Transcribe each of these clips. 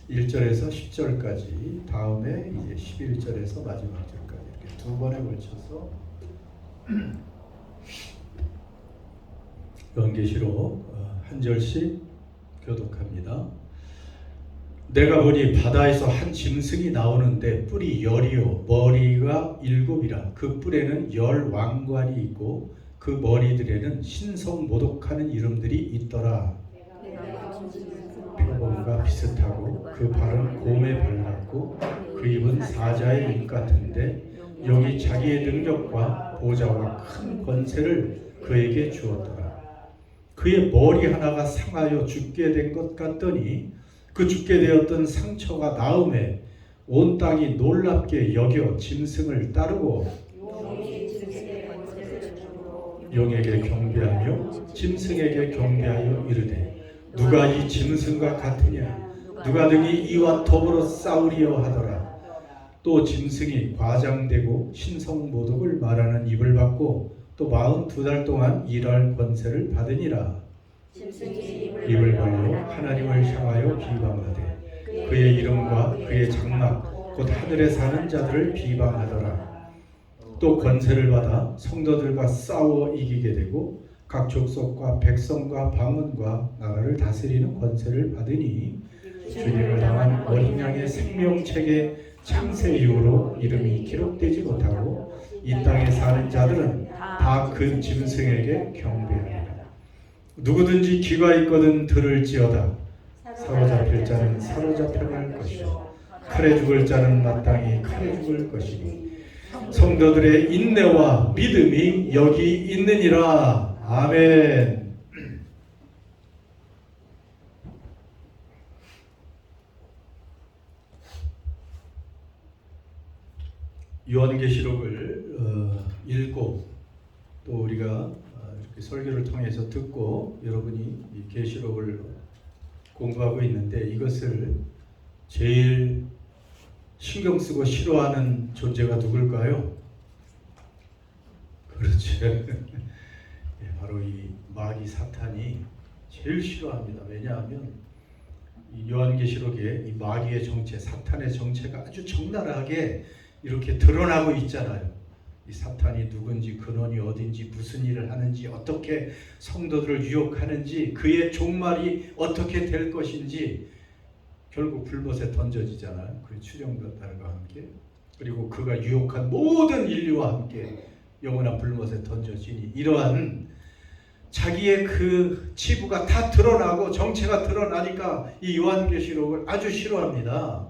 1절에서 10절까지, 다음에 이제 11절에서 마지막 절까지 이렇게 두 번에 걸쳐서 요한계시록 한 절씩 교독합니다. 내가 보니 바다에서 한 짐승이 나오는데 뿔이 10이요 머리가 7이라. 그 뿔에는 10 왕관이 있고 그 머리들에는 신성모독하는 이름들이 있더라. 표범과 비슷하고 그 발은 곰에 발랐고 그 입은 사자의 입 같은데 여기 자기의 능력과 보좌와 큰 권세를 그에게 주었더라. 그의 머리 하나가 상하여 죽게 된 것 같더니 그 죽게 되었던 상처가 나음에 온 땅이 놀랍게 여겨 짐승을 따르고 용에게 경배하며 짐승에게 경배하여 이르되 누가 이 짐승과 같으냐 누가 능히 이와 더불어 싸우리여 하더라. 또 짐승이 과장되고 신성모독을 말하는 입을 받고 또 42달 동안 일할 권세를 받으니라. 입을 벌려 하나님을 향하여 비방하되 그의 이름과 그의 장막 곧 하늘에 사는 자들을 비방하더라. 또 권세를 받아 성도들과 싸워 이기게 되고 각 족속과 백성과 방언과 나라를 다스리는 권세를 받으니 주님을 당한 어린 양의 생명책에 창세 이후로 이름이 기록되지 못하고 이 땅에 사는 자들은 다 그 짐승에게 경배하리라. 누구든지 귀가 있거든 들을지어다. 사로잡힐 자는 사로잡혀갈 것이요 칼에 죽을 자는 마땅히 칼에 죽을 것이니 성도들의 인내와 믿음이 여기 있느니라. 아멘. 요한계시록을 읽고 또 우리가 이렇게 설교를 통해서 듣고 여러분이 이 계시록을 공부하고 있는데 이것을 제일 신경 쓰고 싫어하는 존재가 누굴까요? 그렇죠. 바로 이 마귀 사탄이 제일 싫어합니다. 왜냐하면 이 요한계시록에 이 마귀의 정체, 사탄의 정체가 아주 적나라하게 이렇게 드러나고 있잖아요. 이 사탄이 누군지, 근원이 어딘지, 무슨 일을 하는지, 어떻게 성도들을 유혹하는지, 그의 종말이 어떻게 될 것인지 결국 불못에 던져지잖아요. 그 추령들과 함께. 그리고 그가 유혹한 모든 인류와 함께 영원한 불못에 던져지니 이러한 자기의 그 치부가 다 드러나고 정체가 드러나니까 이 요한계시록을 아주 싫어합니다.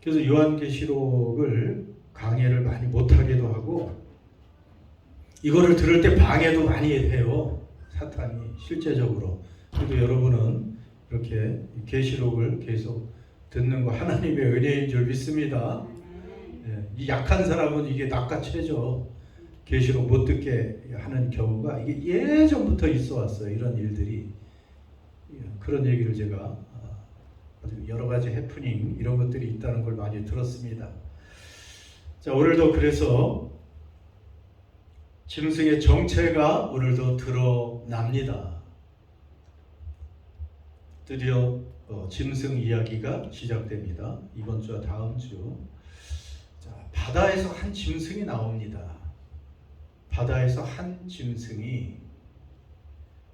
그래서 요한계시록을 강해를 많이 못하게도 하고 이거를 들을 때 방해도 많이 해요. 사탄이 실제적으로. 그래도 여러분은 이렇게 계시록을 계속 듣는 거 하나님의 은혜인 줄 믿습니다. 이 약한 사람은 이게 낚아채죠. 계시록 못 듣게 하는 경우가 이게 예전부터 있어 왔어요. 이런 일들이. 그런 얘기를 제가 아주 여러 가지 해프닝 이런 것들이 있다는 걸 많이 들었습니다. 자, 오늘도 그래서 짐승의 정체가 오늘도 드러납니다. 드디어 짐승 이야기가 시작됩니다. 이번 주와 다음 주. 자, 바다에서 한 짐승이 나옵니다. 바다에서 한 짐승이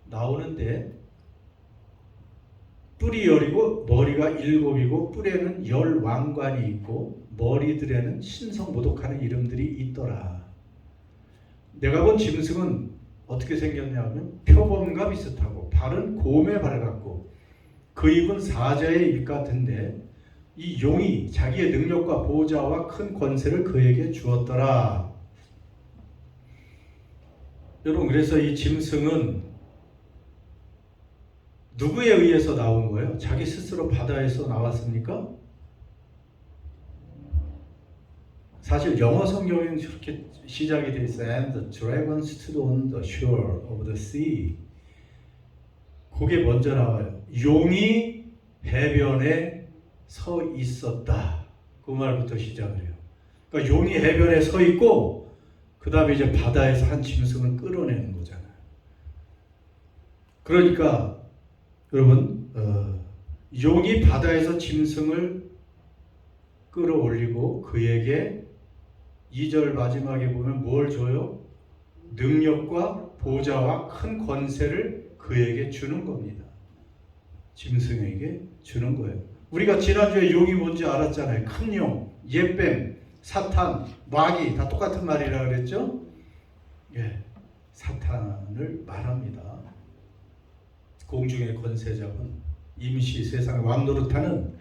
나오는데 뿔이 10이고 머리가 7이고 뿔에는 10 왕관이 있고 머리들에는 신성모독하는 이름들이 있더라. 내가 본 짐승은 어떻게 생겼냐면 표범과 비슷하고 발은 곰에 발 같고 그 입은 사자의 입 같은데 이 용이 자기의 능력과 보좌와 큰 권세를 그에게 주었더라. 여러분, 그래서 이 짐승은 누구에 의해서 나온 거예요? 자기 스스로 바다에서 나왔습니까? 사실 영어 성경에는 저렇게 시작이 되어 있어요. And the dragon stood on the shore of the sea. 그게 먼저 나와요. 용이 해변에 서 있었다. 그 말부터 시작을 해요. 그러니까 용이 해변에 서 있고 그 다음에 이제 바다에서 한 짐승을 끌어내는 거잖아요. 그러니까 여러분 용이 바다에서 짐승을 끌어올리고 그에게 2절 마지막에 보면 뭘 줘요? 능력과 보좌와 큰 권세를 그에게 주는 겁니다. 짐승에게 주는 거예요. 우리가 지난주에 용이 뭔지 알았잖아요. 큰 용, 옛뱀, 사탄, 마귀 다 똑같은 말이라 그랬죠? 예, 사탄을 말합니다. 공중의 권세자분, 임시 세상의 왕노릇하는,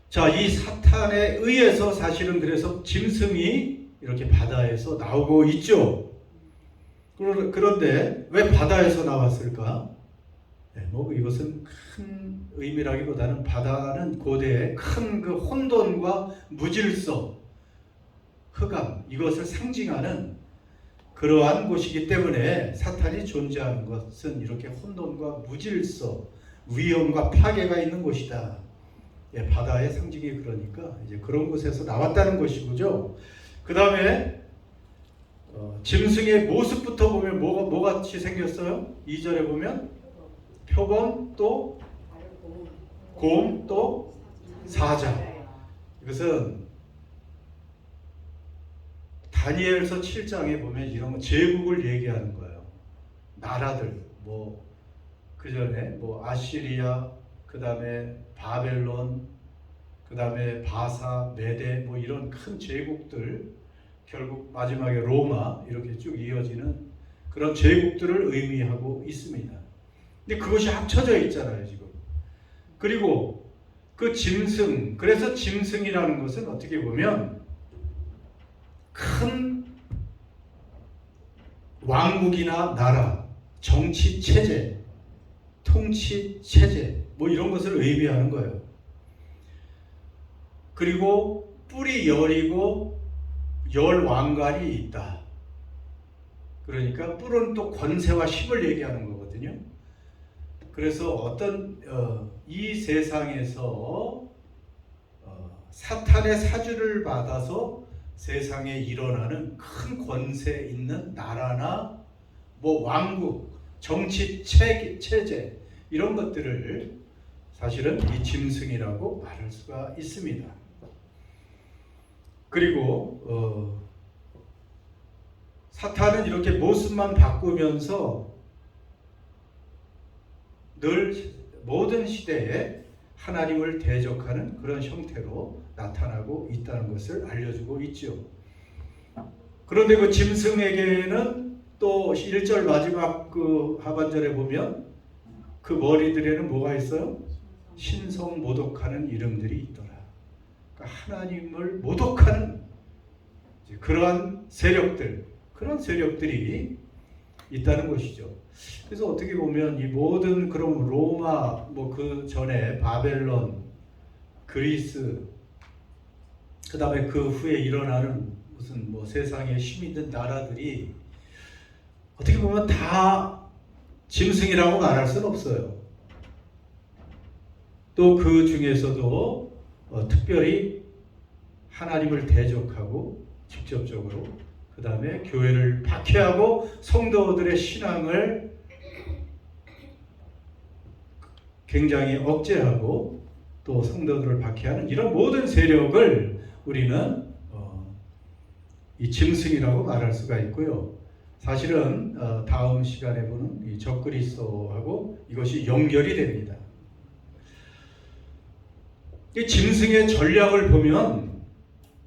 자, 이 사탄에 의해서 사실은 그래서 짐승이 이렇게 바다에서 나오고 있죠. 그런데 왜 바다에서 나왔을까? 네, 뭐 이것은 큰 의미라기보다는 바다는 고대의 큰 그 혼돈과 무질서, 흑암, 이것을 상징하는 그러한 곳이기 때문에 사탄이 존재하는 것은 이렇게 혼돈과 무질서, 위험과 파괴가 있는 곳이다. 예, 바다의 상징이 그러니까 이제 그런 곳에서 나왔다는 것이고죠. 그 다음에 짐승의 모습부터 보면 뭐 같이 생겼어요? 2절에 보면 표범, 또 곰, 또 사자. 이것은 다니엘서 7장에 보면 이런 거 제국을 얘기하는 거예요. 나라들, 뭐 그 전에 뭐 아시리아, 그 다음에 바벨론, 그 다음에 바사, 메데, 뭐 이런 큰 제국들, 결국 마지막에 로마, 이렇게 쭉 이어지는 그런 제국들을 의미하고 있습니다. 근데 그것이 합쳐져 있잖아요, 지금. 그리고 그 짐승, 그래서 짐승이라는 것은 어떻게 보면 큰 왕국이나 나라, 정치 체제, 통치 체제, 뭐 이런 것을 의미하는 거예요. 그리고 뿔이 열이고 열 왕관이 있다. 그러니까 뿔은 또 권세와 힘을 얘기하는 거거든요. 그래서 어떤 이 세상에서 사탄의 사주를 받아서 세상에 일어나는 큰 권세 있는 나라나 뭐 왕국, 정치 체제 이런 것들을 사실은 이 짐승이라고 말할 수가 있습니다. 그리고 사탄은 이렇게 모습만 바꾸면서 늘 모든 시대에 하나님을 대적하는 그런 형태로 나타나고 있다는 것을 알려주고 있죠. 그런데 그 짐승에게는 또 1절 마지막 그 하반절에 보면 그 머리들에는 뭐가 있어요? 신성 모독하는 이름들이 있더라. 그러니까 하나님을 모독하는 그러한 세력들, 그런 세력들이 있다는 것이죠. 그래서 어떻게 보면 이 모든 그런 로마, 뭐 그 전에 바벨론, 그리스, 그 다음에 그 후에 일어나는 무슨 뭐 세상에 힘 있는 나라들이 어떻게 보면 다 짐승이라고 말할 수는 없어요. 또 그 중에서도 특별히 하나님을 대적하고 직접적으로 그 다음에 교회를 박해하고 성도들의 신앙을 굉장히 억제하고 또 성도들을 박해하는 이런 모든 세력을 우리는 이 짐승이라고 말할 수가 있고요. 사실은 다음 시간에 보는 이 적그리스도하고 이것이 연결이 됩니다. 이 짐승의 전략을 보면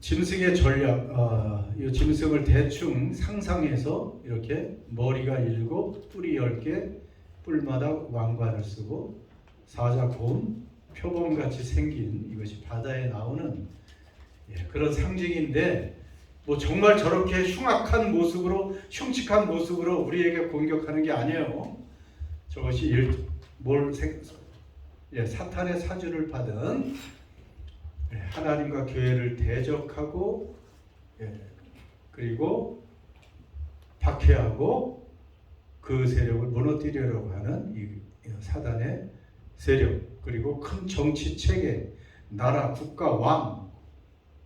짐승의 전략, 이 짐승을 대충 상상해서 이렇게 머리가 7, 뿔이 10개, 뿔마다 왕관을 쓰고 사자, 곰, 표범같이 생긴 이것이 바다에 나오는 그런 상징인데 뭐 정말 저렇게 흉악한 모습으로 흉측한 모습으로 우리에게 공격하는 게 아니에요. 저것이 사탄의 사주를 받은 하나님과 교회를 대적하고 그리고 박해하고 그 세력을 무너뜨리려고 하는 이 사단의 세력, 그리고 큰 정치 체계, 나라, 국가, 왕,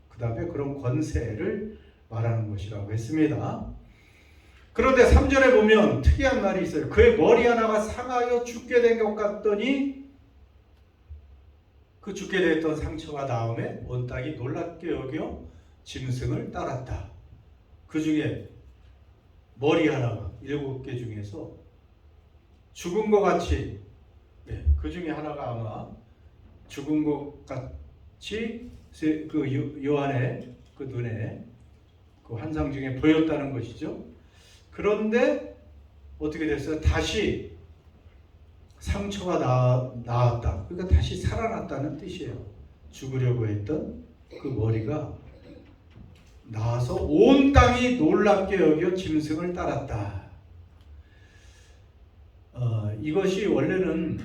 그 다음에 그런 권세를 말하는 것이라고 했습니다. 그런데 3절에 보면 특이한 말이 있어요. 그의 머리 하나가 상하여 죽게 된 것 같더니 그 죽게 됐던 상처가 다음에 온 땅이 놀랍게 여겨 짐승을 따랐다. 그 중에 머리 하나가 7개 중에서 죽은 것 같이, 그 중에 하나가 아마 죽은 것 같이 그 요한의 그 눈에 그 환상 중에 보였다는 것이죠. 그런데 어떻게 됐어요? 다시 상처가 나았다. 그러니까 다시 살아났다는 뜻이에요. 죽으려고 했던 그 머리가 나와서 온 땅이 놀랍게 여겨 짐승을 따랐다. 이것이 원래는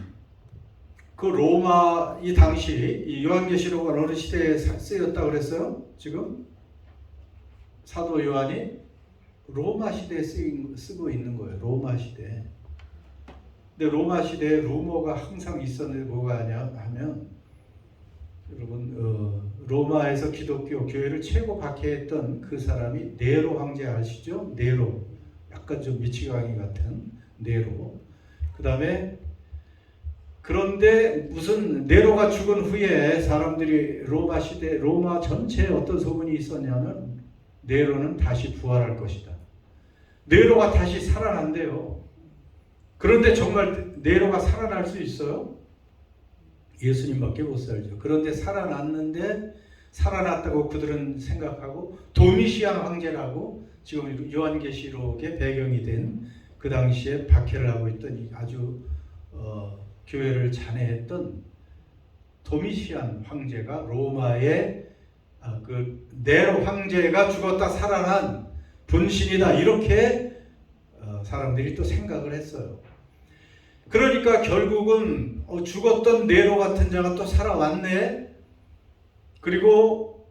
그 로마 이 당시 이 요한계시록은 어느 시대에 쓰였다고 그랬어요? 지금 사도 요한이 로마 시대에 쓰고 있는 거예요. 로마 시대. 근데 로마 시대에 루머가 항상 있었는데 뭐가 하면 여러분 로마에서 기독교 교회를 최고 박해했던 그 사람이 네로 황제 아시죠? 네로. 약간 좀 미치광이 같은 네로. 그 다음에 그런데 무슨 네로가 죽은 후에 사람들이 로마 시대 로마 전체에 어떤 소문이 있었냐면 네로는 다시 부활할 것이다. 네로가 다시 살아난대요. 그런데 정말 네로가 살아날 수 있어요? 예수님밖에 못 살죠. 그런데 살아났다고 그들은 생각하고 도미시안 황제라고 지금 요한계시록의 배경이 된 그 당시에 박해를 하고 있던 아주 교회를 잔해했던 도미시안 황제가 로마의 그 네로 황제가 죽었다 살아난 분신이다 이렇게 사람들이 또 생각을 했어요. 그러니까 결국은 죽었던 네로 같은 자가 또 살아왔네. 그리고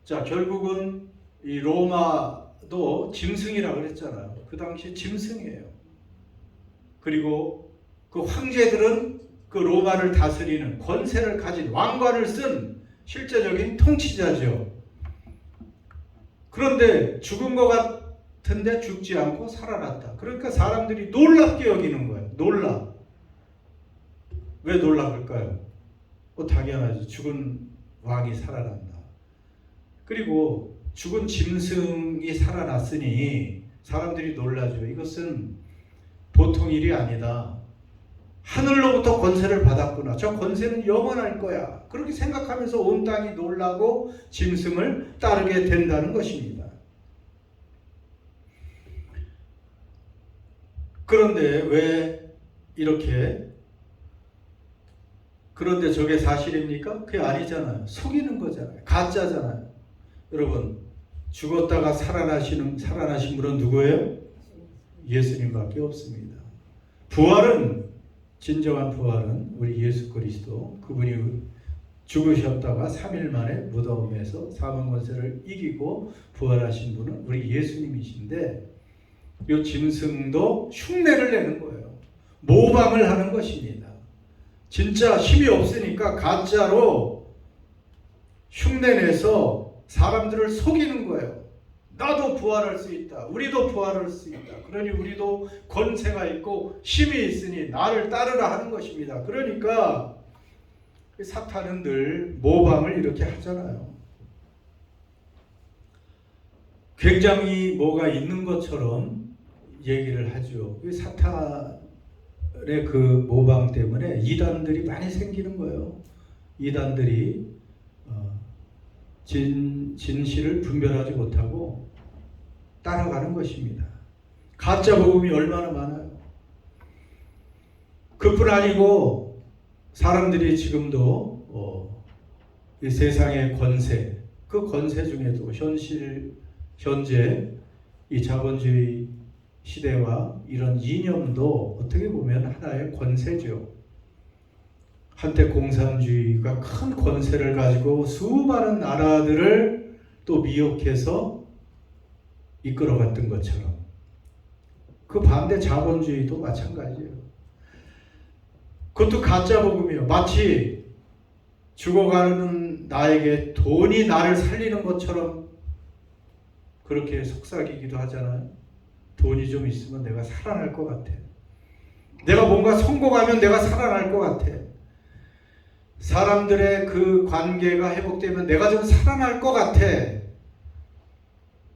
자 결국은 이 로마도 짐승이라고 그랬잖아요. 그 당시 짐승이에요. 그리고 그 황제들은 그 로마를 다스리는 권세를 가진 왕관을 쓴 실제적인 통치자죠. 그런데 죽은 것 같은데 죽지 않고 살아났다. 그러니까 사람들이 놀랍게 여기는 거예요. 놀라. 왜 놀랍을까요? 당연하지. 죽은 왕이 살아난다. 그리고 죽은 짐승이 살아났으니 사람들이 놀라죠. 이것은 보통 일이 아니다. 하늘로부터 권세를 받았구나. 저 권세는 영원할 거야. 그렇게 생각하면서 온 땅이 놀라고 짐승을 따르게 된다는 것입니다. 그런데 왜 이렇게 그런데 저게 사실입니까? 그게 아니잖아요. 속이는 거잖아요. 가짜잖아요. 여러분 죽었다가 살아나신 분은 누구예요? 예수님밖에 없습니다. 부활은 진정한 부활은 우리 예수 그리스도 그분이 죽으셨다가 3일 만에 무덤에서 사망 권세를 이기고 부활하신 분은 우리 예수님이신데 이 짐승도 흉내를 내는 거예요. 모방을 하는 것입니다. 진짜 힘이 없으니까 가짜로 흉내내서 사람들을 속이는 거예요. 나도 부활할 수 있다. 우리도 부활할 수 있다. 그러니 우리도 권세가 있고 힘이 있으니 나를 따르라 하는 것입니다. 그러니까 사탄은 늘 모방을 이렇게 하잖아요. 굉장히 뭐가 있는 것처럼 얘기를 하죠. 사탄의 그 모방 때문에 이단들이 많이 생기는 거예요. 이단들이 진실을 분별하지 못하고 따라가는 것입니다. 가짜 복음이 얼마나 많아요. 그뿐 아니고 사람들이 지금도 이 세상의 권세, 그 권세 중에도 현재 이 자본주의 시대와 이런 이념도 어떻게 보면 하나의 권세죠. 한때 공산주의가 큰 권세를 가지고 수많은 나라들을 또 미혹해서 이끌어갔던 것처럼 그 반대 자본주의도 마찬가지예요. 그것도 가짜 복음이에요. 마치 죽어가는 나에게 돈이 나를 살리는 것처럼 그렇게 속삭이기도 하잖아요. 돈이 좀 있으면 내가 살아날 것 같아. 내가 뭔가 성공하면 내가 살아날 것 같아. 사람들의 그 관계가 회복되면 내가 좀 살아날 것 같아.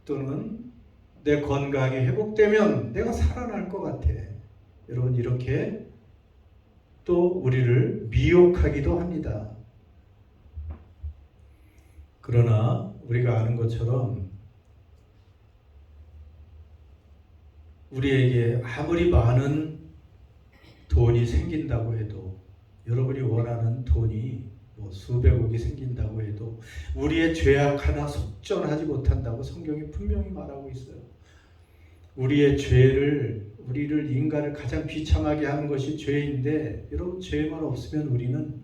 또는 내 건강이 회복되면 내가 살아날 것 같아. 여러분, 이렇게 또 우리를 미혹하기도 합니다. 그러나 우리가 아는 것처럼 우리에게 아무리 많은 돈이 생긴다고 해도, 여러분이 원하는 돈이 뭐 수백억이 생긴다고 해도 우리의 죄악 하나 속전하지 못한다고 성경이 분명히 말하고 있어요. 우리의 죄를, 우리를, 인간을 가장 비참하게 하는 것이 죄인데, 여러분, 죄만 없으면 우리는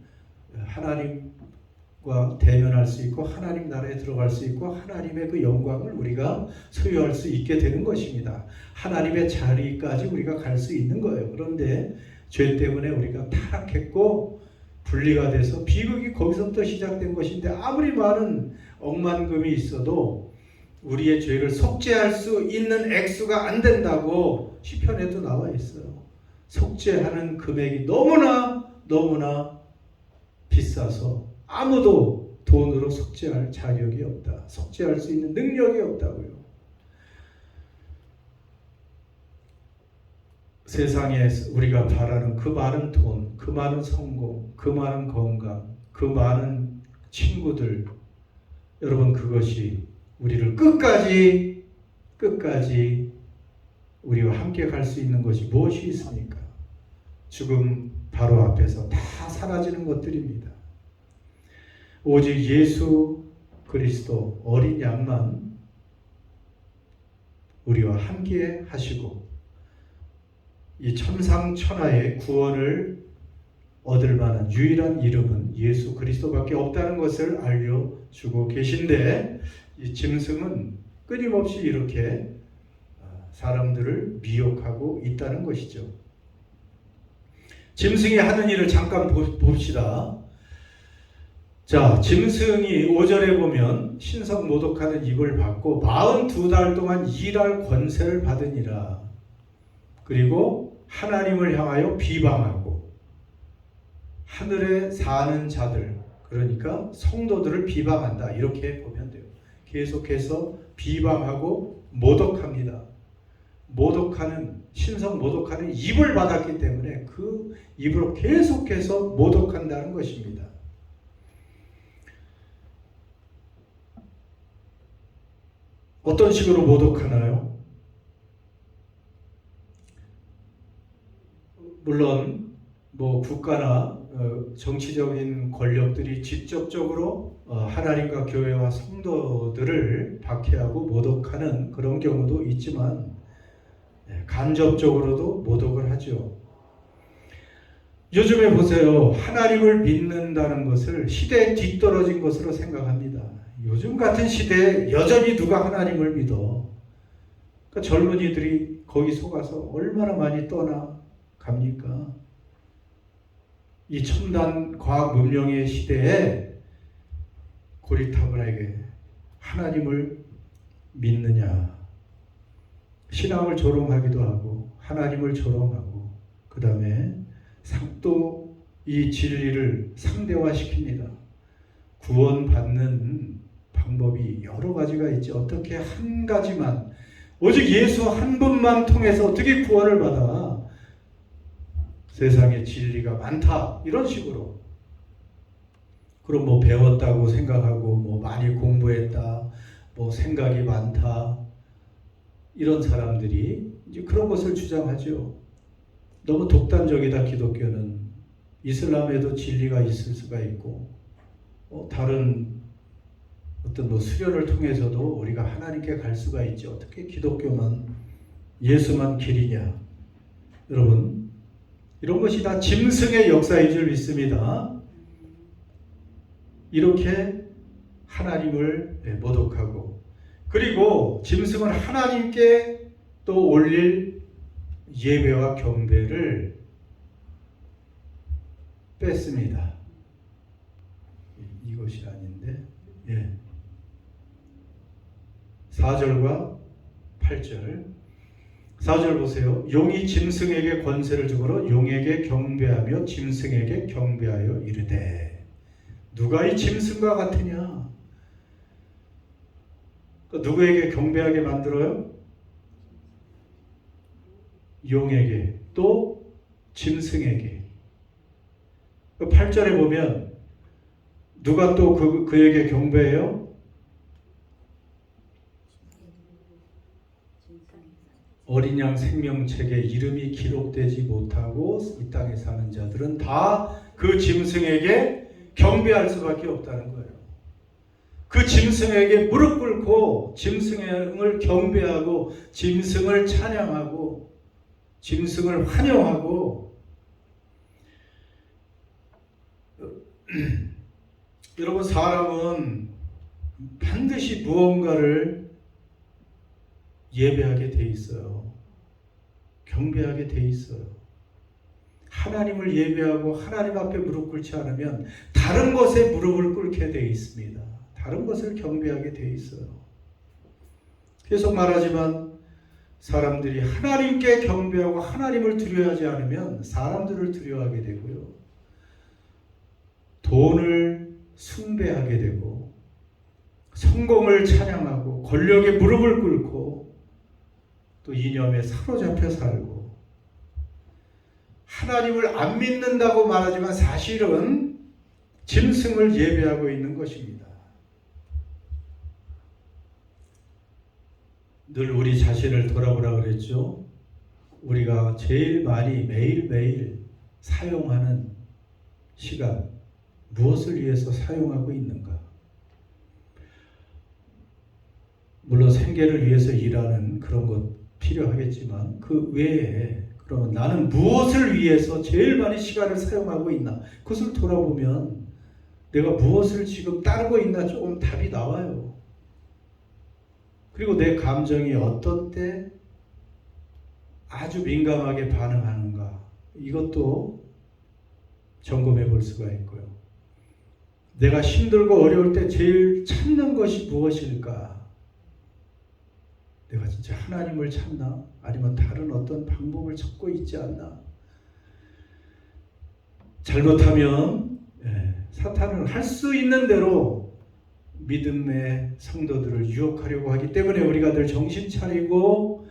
하나님과 대면할 수 있고 하나님 나라에 들어갈 수 있고 하나님의 그 영광을 우리가 소유할 수 있게 되는 것입니다. 하나님의 자리까지 우리가 갈 수 있는 거예요. 그런데 죄 때문에 우리가 타락했고 분리가 돼서 비극이 거기서부터 시작된 것인데, 아무리 많은 억만금이 있어도 우리의 죄를 속죄할 수 있는 액수가 안 된다고 시편에도 나와 있어요. 속죄하는 금액이 너무나 비싸서 아무도 돈으로 속죄할 자격이 없다. 속죄할 수 있는 능력이 없다고요. 세상에 우리가 바라는 그 많은 돈, 그 많은 성공, 그 많은 건강, 그 많은 친구들, 여러분, 그것이 우리를 끝까지 우리와 함께 갈 수 있는 것이 무엇이 있습니까? 죽음 바로 앞에서 다 사라지는 것들입니다. 오직 예수 그리스도 어린 양만 우리와 함께 하시고 이 천상천하의 구원을 얻을 만한 유일한 이름은 예수 그리스도밖에 없다는 것을 알려주고 계신데, 이 짐승은 끊임없이 이렇게 사람들을 미혹하고 있다는 것이죠. 짐승이 하는 일을 잠깐 봅시다. 자, 짐승이 5절에 보면 신성 모독하는 입을 받고 42달 동안 일할 권세를 받으니라. 그리고 하나님을 향하여 비방하고 하늘에 사는 자들, 그러니까 성도들을 비방한다. 이렇게 보면 돼요. 계속해서 비방하고 모독합니다. 신성 모독하는 입을 받았기 때문에 그 입으로 계속해서 모독한다는 것입니다. 어떤 식으로 모독하나요? 물론 뭐 국가나 정치적인 권력들이 직접적으로 하나님과 교회와 성도들을 박해하고 모독하는 그런 경우도 있지만 간접적으로도 모독을 하죠. 요즘에 보세요. 하나님을 믿는다는 것을 시대에 뒤떨어진 것으로 생각합니다. 요즘 같은 시대에 여전히 누가 하나님을 믿어? 그러니까 젊은이들이 거기 속아서 얼마나 많이 떠나갑니까? 이 첨단 과학 문명의 시대에 고리타분하게 하나님을 믿느냐, 신앙을 조롱하기도 하고 하나님을 조롱하고, 그 다음에 또 이 진리를 상대화시킵니다. 구원받는 방법이 여러 가지가 있지, 어떻게 한 가지만, 오직 예수 한 분만 통해서 어떻게 구원을 받아? 세상에 진리가 많다, 이런 식으로. 그럼 뭐 배웠다고 생각하고, 뭐 많이 공부했다, 뭐 생각이 많다, 이런 사람들이 이제 그런 것을 주장하죠. 너무 독단적이다. 기독교는 이슬람에도 진리가 있을 수가 있고, 다른 어떤 뭐 수련을 통해서도 우리가 하나님께 갈 수가 있지, 어떻게 기독교만, 예수만 길이냐? 여러분, 이런 것이 다 짐승의 역사인 줄 믿습니다. 이렇게 하나님을 모독하고, 그리고 짐승은 하나님께 또 올릴 예배와 경배를 뺐습니다. 이것이 아닌데, 4절과 8절. 4절 보세요. 용이 짐승에게 권세를 주므로 용에게 경배하며 짐승에게 경배하여 이르되. 누가 이 짐승과 같으냐? 누구에게 경배하게 만들어요? 용에게, 또 짐승에게. 8절에 보면 누가 또 그에게 경배해요? 어린 양 생명책에 이름이 기록되지 못하고 이 땅에 사는 자들은 다 그 짐승에게 경배할 수밖에 없다는 거예요. 그 짐승에게 무릎 꿇고 짐승을 경배하고 짐승을 찬양하고 짐승을 환영하고. 여러분, 사람은 반드시 무언가를 예배하게 돼 있어요. 경배하게 돼 있어요. 하나님을 예배하고 하나님 앞에 무릎 꿇지 않으면 다른 것에 무릎을 꿇게 돼 있습니다. 다른 것을 경배하게 돼 있어요. 계속 말하지만 사람들이 하나님께 경배하고 하나님을 두려워하지 않으면 사람들을 두려워하게 되고요. 돈을 숭배하게 되고 성공을 찬양하고 권력에 무릎을 꿇고 또 이념에 사로잡혀 살고, 하나님을 안 믿는다고 말하지만 사실은 짐승을 예배하고 있는 것입니다. 늘 우리 자신을 돌아보라 그랬죠. 우리가 제일 많이 매일매일 사용하는 시간, 무엇을 위해서 사용하고 있는가? 물론 생계를 위해서 일하는 그런 것 필요하겠지만 그 외에 그러면 나는 무엇을 위해서 제일 많이 시간을 사용하고 있나? 그것을 돌아보면 내가 무엇을 지금 따르고 있나 조금 답이 나와요. 그리고 내 감정이 어떤 때 아주 민감하게 반응하는가? 이것도 점검해 볼 수가 있고요. 내가 힘들고 어려울 때 제일 찾는 것이 무엇일까? 내가 진짜 하나님을 찾나? 아니면 다른 어떤 방법을 찾고 있지 않나? 잘못하면 사탄은 할 수 있는 대로 믿음의 성도들을 유혹하려고 하기 때문에 우리가 늘 정신 차리고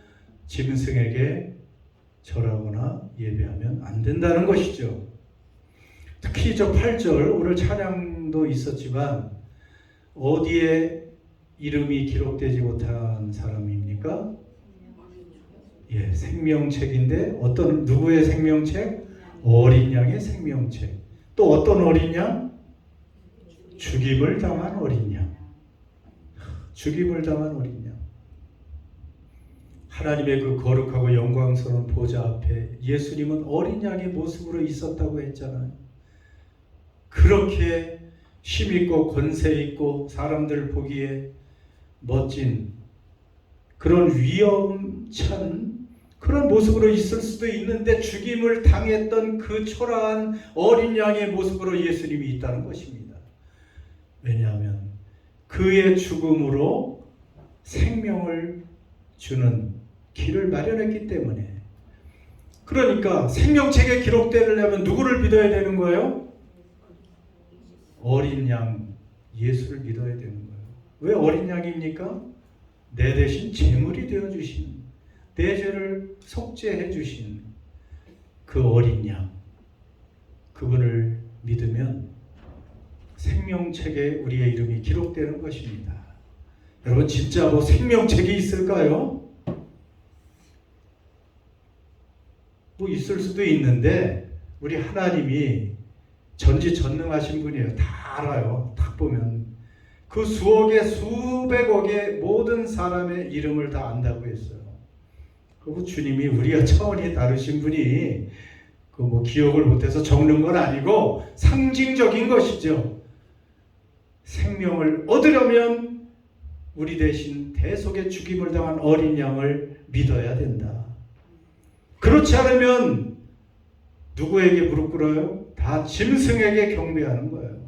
짐승에게 절하거나 예배하면 안 된다는 것이죠. 특히 저 8절, 오늘 찬양도 있었지만 어디에 이름이 기록되지 못한 사람입니까? 생명책인데 어떤 누구의 생명책? 어린 양의 생명책. 또 어떤 어린 양? 죽임을 당한 어린 양. 죽임을 당한 어린 양. 하나님의 그 거룩하고 영광스러운 보좌 앞에 예수님은 어린 양의 모습으로 있었다고 했잖아요. 그렇게 힘있고 권세있고 사람들 보기에 멋진 그런 위엄찬 그런 모습으로 있을 수도 있는데 죽임을 당했던 그 초라한 어린 양의 모습으로 예수님이 있다는 것입니다. 왜냐하면 그의 죽음으로 생명을 주는 길을 마련했기 때문에. 그러니까 생명책에 기록되려면 누구를 믿어야 되는 거예요? 어린 양 예수를 믿어야 되는 거예요. 왜 어린 양입니까? 내 대신 제물이 되어주신, 내 죄를 속죄해 주신 그 어린 양, 그분을 믿으면 생명책에 우리의 이름이 기록되는 것입니다. 여러분, 진짜 뭐 생명책이 있을까요? 뭐 있을 수도 있는데 우리 하나님이 전지전능하신 분이에요. 다 알아요. 딱 보면 그 수억의 수백억의 모든 사람의 이름을 다 안다고 했어요. 그리고 주님이 우리와 차원이 다르신 분이 그 뭐 기억을 못해서 적는 건 아니고 상징적인 것이죠. 생명을 얻으려면 우리 대신 대속의 죽임을 당한 어린 양을 믿어야 된다. 그렇지 않으면 누구에게 무릎 꿇어요? 다 짐승에게 경배하는 거예요.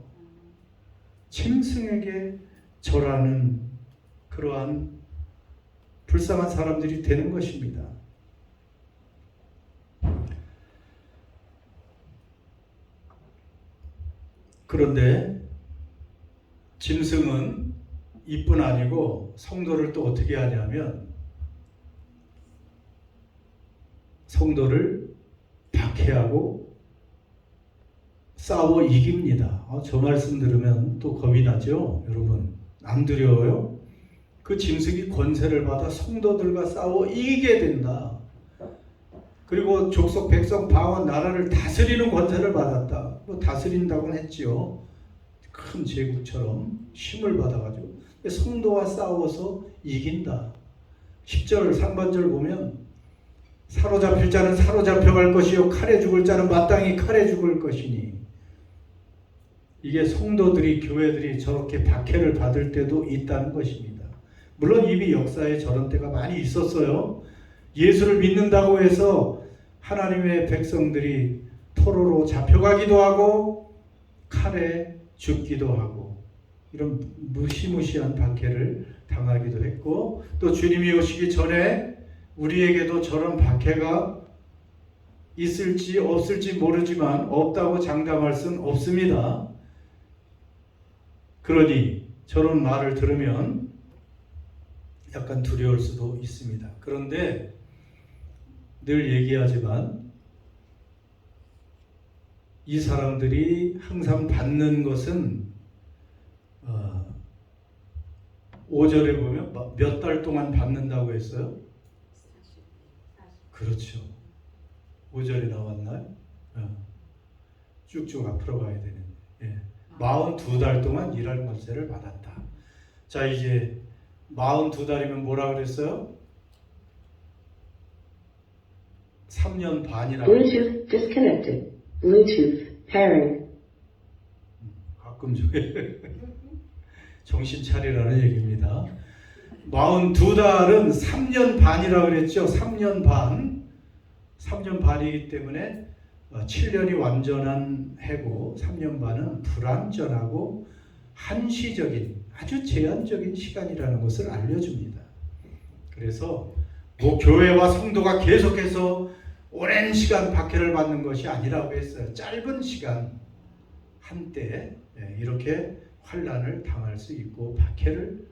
짐승에게 절하는 그러한 불쌍한 사람들이 되는 것입니다. 그런데 짐승은 이뿐 아니고 성도를 또 어떻게 하냐면 성도를 박해하고 싸워 이깁니다. 저 말씀 들으면 또 겁이 나죠? 여러분 안 두려워요? 그 짐승이 권세를 받아 성도들과 싸워 이기게 된다. 그리고 족속 백성 방언 나라를 다스리는 권세를 받았다. 뭐 다스린다고는 했지요. 큰 제국처럼 힘을 받아가지고 성도와 싸워서 이긴다. 10절 상반절 보면 사로잡힐 자는 사로잡혀갈 것이요 칼에 죽을 자는 마땅히 칼에 죽을 것이니, 이게 성도들이 교회들이 저렇게 박해를 받을 때도 있다는 것입니다. 물론 이미 역사에 저런 때가 많이 있었어요. 예수를 믿는다고 해서 하나님의 백성들이 포로로 잡혀가기도 하고 칼에 죽기도 하고 이런 무시무시한 박해를 당하기도 했고, 또 주님이 오시기 전에 우리에게도 저런 박해가 있을지 없을지 모르지만 없다고 장담할 수는 없습니다. 그러니 저런 말을 들으면 약간 두려울 수도 있습니다. 그런데 늘 얘기하지만 이 사람들이 항상 받는 것은 5절에 보면 몇 달 동안 받는다고 했어요? 그렇죠. 5절에 나왔나요? 쭉쭉 앞으로 가야 되는데 42달 동안 일할 권세를 받았다. 자, 이제 42달이면 뭐라 그랬어요? 3년 반이라고. Bluetooth disconnected. Bluetooth pairing. 가끔 저게 정신 차리라는 얘기입니다. 42달은 3년 반이라고 그랬죠. 3년 반. 3년 반이기 때문에 7년이 완전한 해고 3년 반은 불완전하고 한시적인 아주 제한적인 시간이라는 것을 알려줍니다. 그래서 뭐 교회와 성도가 계속해서 오랜 시간 박해를 받는 것이 아니라고 했어요. 짧은 시간 한때 이렇게 환난을 당할 수 있고 박해를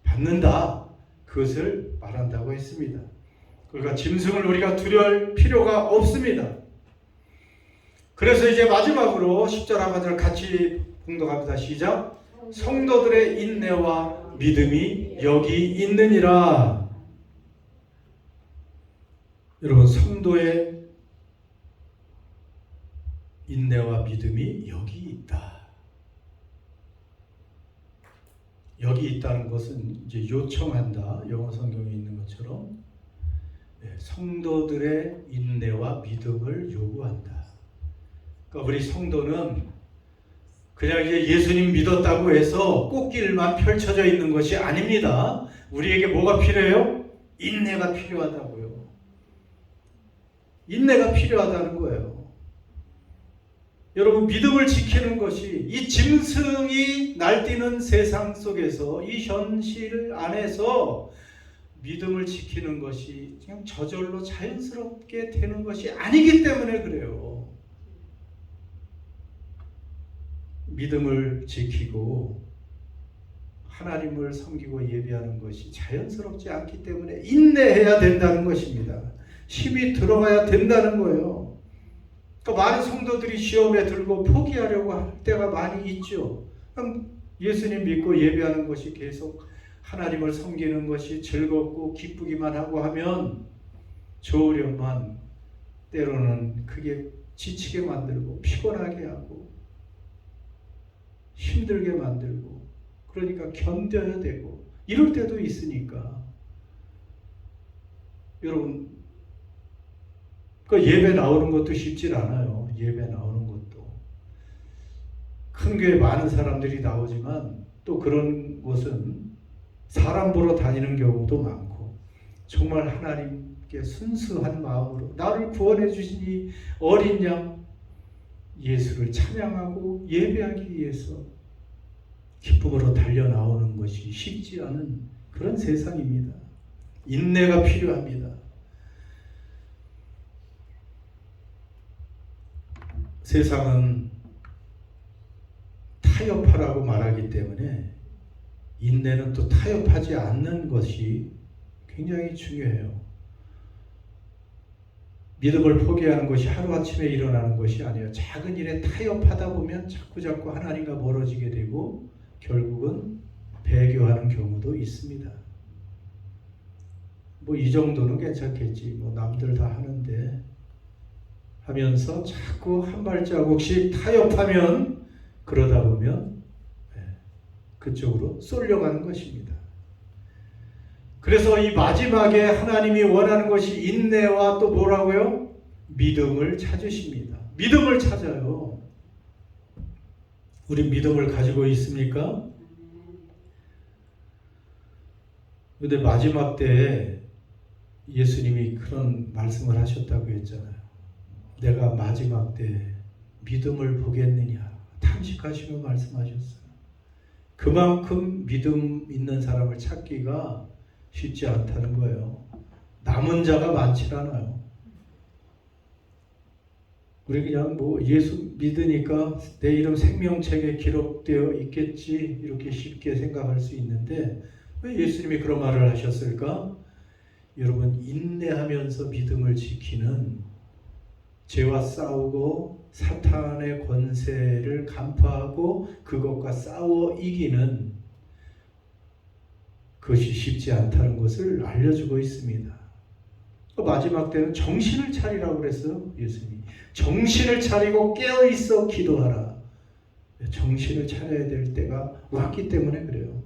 받는다. 그것을 말한다고 했습니다. 그러니까 짐승을 우리가 두려울 필요가 없습니다. 그래서 이제 마지막으로 10절 하반절 같이 봉독합니다. 시작. 성도들의 인내와 믿음이 여기 있느니라. 여러분, 성도의 인내와 믿음이 여기 있다. 여기 있다는 것은 이제 요청한다. 영어 성경에 있는 것처럼 성도들의 인내와 믿음을 요구한다. 그러니까 우리 성도는 그냥 이제 예수님 믿었다고 해서 꽃길만 펼쳐져 있는 것이 아닙니다. 우리에게 뭐가 필요해요? 인내가 필요하다고요. 인내가 필요하다는 거예요. 여러분, 믿음을 지키는 것이 이 짐승이 날뛰는 세상 속에서 이 현실 안에서 믿음을 지키는 것이 그냥 저절로 자연스럽게 되는 것이 아니기 때문에 그래요. 믿음을 지키고 하나님을 섬기고 예배하는 것이 자연스럽지 않기 때문에 인내해야 된다는 것입니다. 힘이 들어가야 된다는 거예요. 그러니까 많은 성도들이 시험에 들고 포기하려고 할 때가 많이 있죠. 예수님 믿고 예배하는 것이 계속 하나님을 섬기는 것이 즐겁고 기쁘기만 하고 하면 좋으련만 때로는 그게 지치게 만들고 피곤하게 하고 힘들게 만들고 그러니까 견뎌야 되고 이럴 때도 있으니까 여러분 그 예배 나오는 것도 쉽지 않아요. 예배 나오는 것도 큰 교회 많은 사람들이 나오지만 또 그런 곳은 사람 보러 다니는 경우도 많고 정말 하나님께 순수한 마음으로 나를 구원해 주시니 어린 양 예수를 찬양하고 예배하기 위해서 기쁨으로 달려 나오는 것이 쉽지 않은 그런 세상입니다. 인내가 필요합니다. 세상은 다 타협하라고 말하기 때문에 인내는 또 타협하지 않는 것이 굉장히 중요해요. 믿음을 포기하는 것이 하루아침에 일어나는 것이 아니에요. 작은 일에 타협하다 보면 자꾸 하나님과 멀어지게 되고 결국은 배교하는 경우도 있습니다. 뭐 이 정도는 괜찮겠지. 뭐 남들 다 하는데 하면서 자꾸 한 발자국씩 타협하면 그러다 보면 그쪽으로 쏠려가는 것입니다. 그래서 이 마지막에 하나님이 원하는 것이 인내와 또 뭐라고요? 믿음을 찾으십니다. 믿음을 찾아요. 우리 믿음을 가지고 있습니까? 근데 마지막 때에 예수님이 그런 말씀을 하셨다고 했잖아요. 내가 마지막 때 믿음을 보겠느냐 탐식하시며 말씀하셨어요. 그만큼 믿음 있는 사람을 찾기가 쉽지 않다는 거예요. 남은 자가 많지 않아요. 우리 그냥 뭐 예수 믿으니까 내 이름 생명책에 기록되어 있겠지 이렇게 쉽게 생각할 수 있는데 왜 예수님이 그런 말을 하셨을까? 여러분 인내하면서 믿음을 지키는 죄와 싸우고 사탄의 권세를 간파하고 그것과 싸워 이기는 그것이 쉽지 않다는 것을 알려주고 있습니다. 마지막 때는 정신을 차리라고 그랬어요. 예수님이 정신을 차리고 깨어있어 기도하라. 정신을 차려야 될 때가 왔기 때문에 그래요.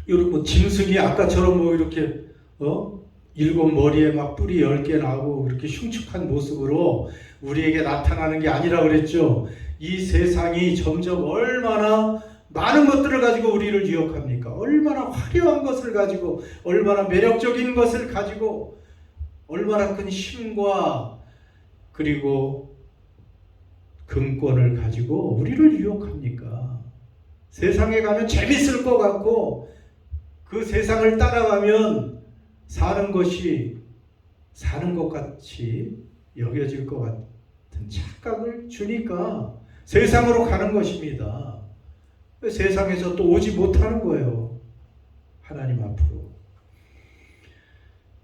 여러분 짐승이 아까처럼 뭐 이렇게 일곱 머리에 막 뿔이 10개 나고 그렇게 흉측한 모습으로 우리에게 나타나는 게 아니라 그랬죠. 이 세상이 점점 얼마나 많은 것들을 가지고 우리를 유혹합니까? 얼마나 화려한 것을 가지고 얼마나 매력적인 것을 가지고 얼마나 큰 힘과 그리고 금권을 가지고 우리를 유혹합니까? 세상에 가면 재밌을 것 같고 그 세상을 따라가면 사는 것이 사는 것 같이 여겨질 것 같은 착각을 주니까 세상으로 가는 것입니다. 세상에서 또 오지 못하는 거예요. 하나님 앞으로.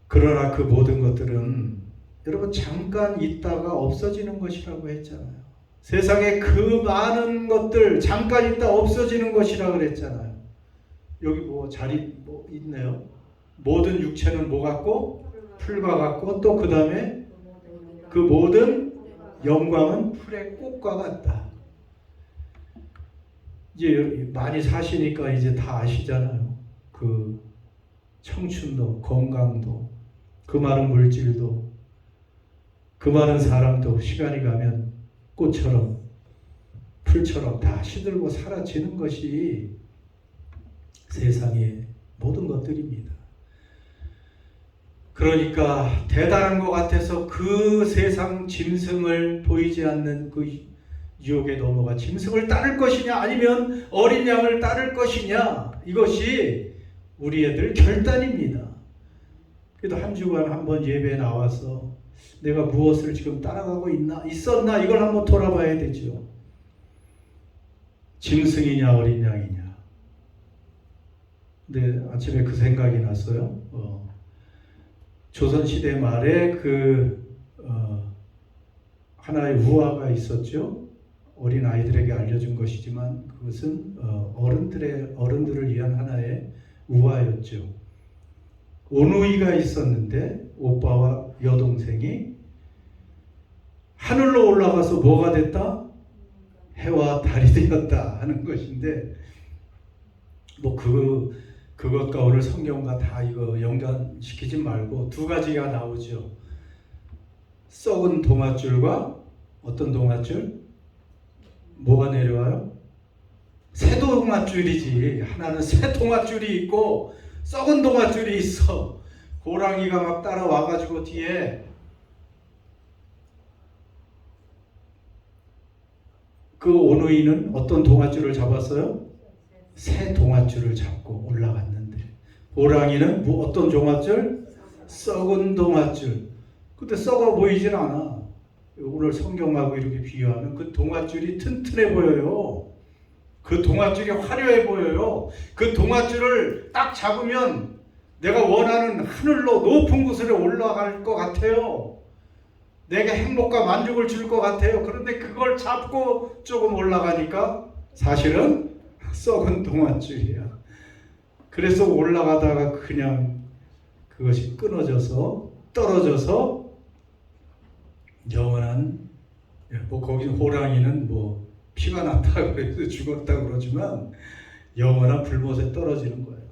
그러나 그 모든 것들은 여러분 잠깐 있다가 없어지는 것이라고 했잖아요. 세상에 그 많은 것들 잠깐 있다 없어지는 것이라고 그랬잖아요. 여기 뭐 자리 뭐 있네요. 모든 육체는 뭐 같고? 풀과 같고 또 그 다음에 그 모든 영광은 풀의 꽃과 같다. 이제 많이 사시니까 이제 다 아시잖아요. 그 청춘도 건강도 그 많은 물질도 그 많은 사람도 시간이 가면 꽃처럼 풀처럼 다 시들고 사라지는 것이 세상의 모든 것들입니다. 그러니까 대단한 것 같아서 그 세상 짐승을 보이지 않는 그 유혹에 넘어가 짐승을 따를 것이냐 아니면 어린 양을 따를 것이냐 이것이 우리애들 결단입니다. 그래도 한 주간 한번 예배에 나와서 내가 무엇을 지금 따라가고 있었나 이걸 한번 돌아봐야 되죠. 짐승이냐 어린 양이냐. 근데 아침에 그 생각이 났어요. 조선시대 말에 하나의 우화가 있었죠. 어린 아이들에게 알려준 것이지만 그것은 어른들을 위한 하나의 우화였죠. 오누이가 있었는데 오빠와 여동생이 하늘로 올라가서 뭐가 됐다? 해와 달이 되었다 하는 것인데 뭐 그것과 오늘 성경과 다 이거 연관시키지 말고 두 가지가 나오죠. 썩은 동아줄과 어떤 동아줄? 뭐가 내려와요? 새 동아줄이지. 하나는 새 동아줄이 있고 썩은 동아줄이 있어. 호랑이가 막 따라와가지고 뒤에 그 오누이는 어떤 동아줄을 잡았어요? 새 동아줄을 잡고 올라갔는데 호랑이는 뭐 어떤 동아줄? 썩은 동아줄. 근데 썩어 보이질 않아. 오늘 성경하고 이렇게 비유하면 그 동아줄이 튼튼해 보여요. 그 동아줄이 화려해 보여요. 그 동아줄을 딱 잡으면 내가 원하는 하늘로 높은 곳으로 올라갈 것 같아요. 내게 행복과 만족을 줄 것 같아요. 그런데 그걸 잡고 조금 올라가니까 사실은 썩은 동아줄이야. 그래서 올라가다가 그냥 그것이 끊어져서 떨어져서 영원한, 뭐 거기 호랑이는 뭐 피가 났다 그래서 죽었다 그러지만 영원한 불못에 떨어지는 거예요.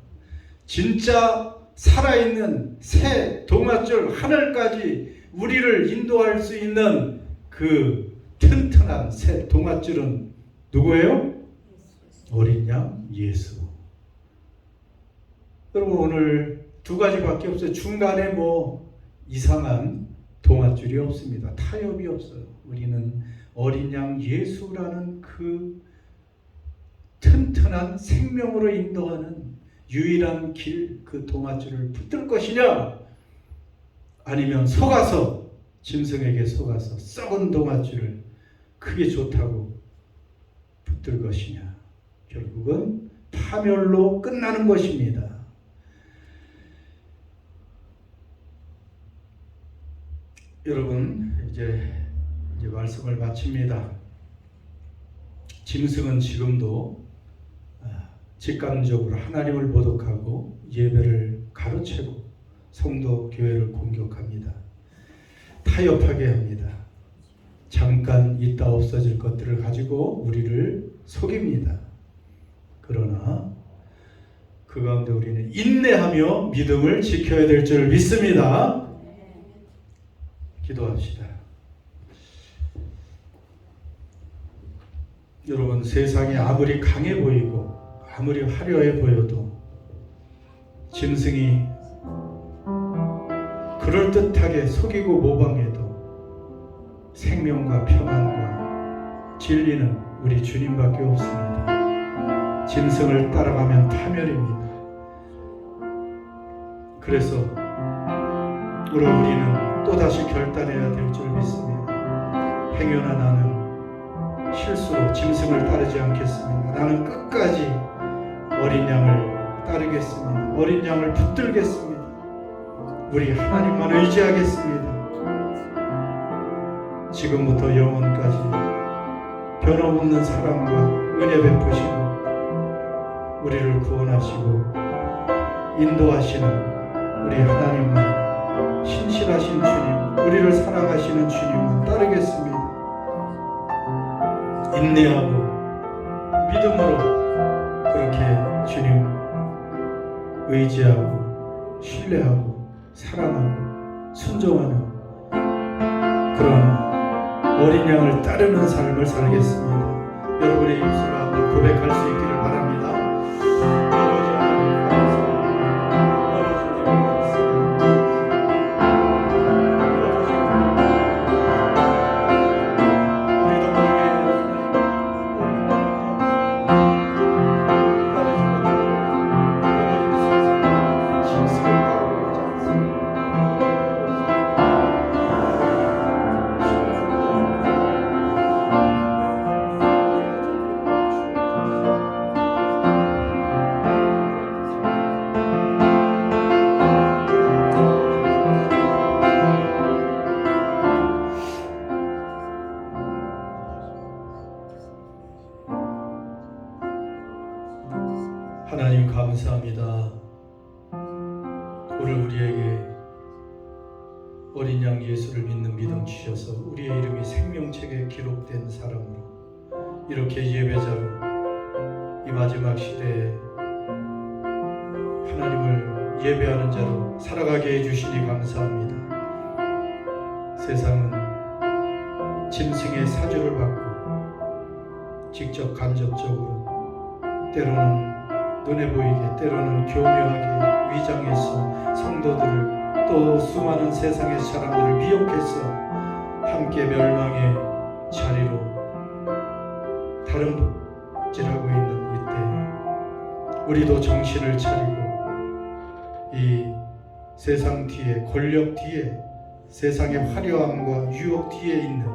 진짜 살아있는 새 동아줄 하늘까지 우리를 인도할 수 있는 그 튼튼한 새 동아줄은 누구예요? 어린 양 예수. 여러분 오늘 두 가지밖에 없어요. 중간에 뭐 이상한 동아줄이 없습니다. 타협이 없어요. 우리는 어린 양 예수라는 그 튼튼한 생명으로 인도하는 유일한 길, 그 동아줄을 붙들 것이냐, 아니면 속아서 짐승에게 속아서 썩은 동아줄을 크게 좋다고 붙들 것이냐. 결국은 파멸로 끝나는 것입니다. 여러분 이제 말씀을 마칩니다. 짐승은 지금도 직감적으로 하나님을 모독하고 예배를 가로채고 성도 교회를 공격합니다. 타협하게 합니다. 잠깐 있다 없어질 것들을 가지고 우리를 속입니다. 그러나 그 가운데 우리는 인내하며 믿음을 지켜야 될 줄 믿습니다. 기도합시다. 여러분 세상이 아무리 강해 보이고 아무리 화려해 보여도 짐승이 그럴듯하게 속이고 모방해도 생명과 평안과 진리는 우리 주님밖에 없습니다. 짐승을 따라가면 파멸입니다. 그래서 우리는 또다시 결단해야 될 줄 믿습니다. 행여나 나는 실수로 짐승을 따르지 않겠습니다. 나는 끝까지 어린 양을 따르겠습니다. 어린 양을 붙들겠습니다. 우리 하나님만 의지하겠습니다. 지금부터 영원까지 변함없는 사랑과 은혜 베푸시고 우리를 구원하시고 인도하시는 우리 하나님만, 신실하신 주님, 우리를 사랑하시는 주님만 따르겠습니다. 인내하고 믿음으로 그렇게 주님 의지하고 신뢰하고 사랑하고 순종하는 그런 어린 양을 따르는 삶을 살겠습니다. 여러분의 입술로 한번 고백할 수 있기를 바랍니다. 아버지 하나님 감사합니다. 아버지 하나님 감사합니다. 오늘 우리에게 어린 양 예수를 믿는 믿음 주셔서 우리의 이름이 생명책에 기록된 사람으로 이렇게 예배자로 이 마지막 시대에 하나님을 예배하는 자로 살아가게 해주시니 감사합니다. 세상은 짐승의 사주를 받고 직접 간접적으로 때로는 눈에 보이게 때로는 교묘하게 위장해서 성도들을 또 수많은 세상의 사람들을 미혹해서 함께 멸망의 자리로 다름질하고 있는 이때 우리도 정신을 차리고 이 세상 뒤에 권력 뒤에 세상의 화려함과 유혹 뒤에 있는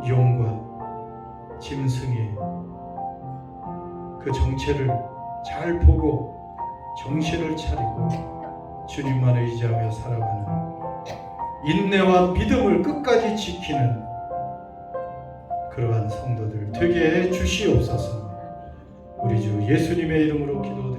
용과 짐승의 그 정체를 잘 보고 정신을 차리고 주님만 의지하며 살아가는 인내와 믿음을 끝까지 지키는 그러한 성도들 되게 해 주시옵소서. 우리 주 예수님의 이름으로 기도드립니다.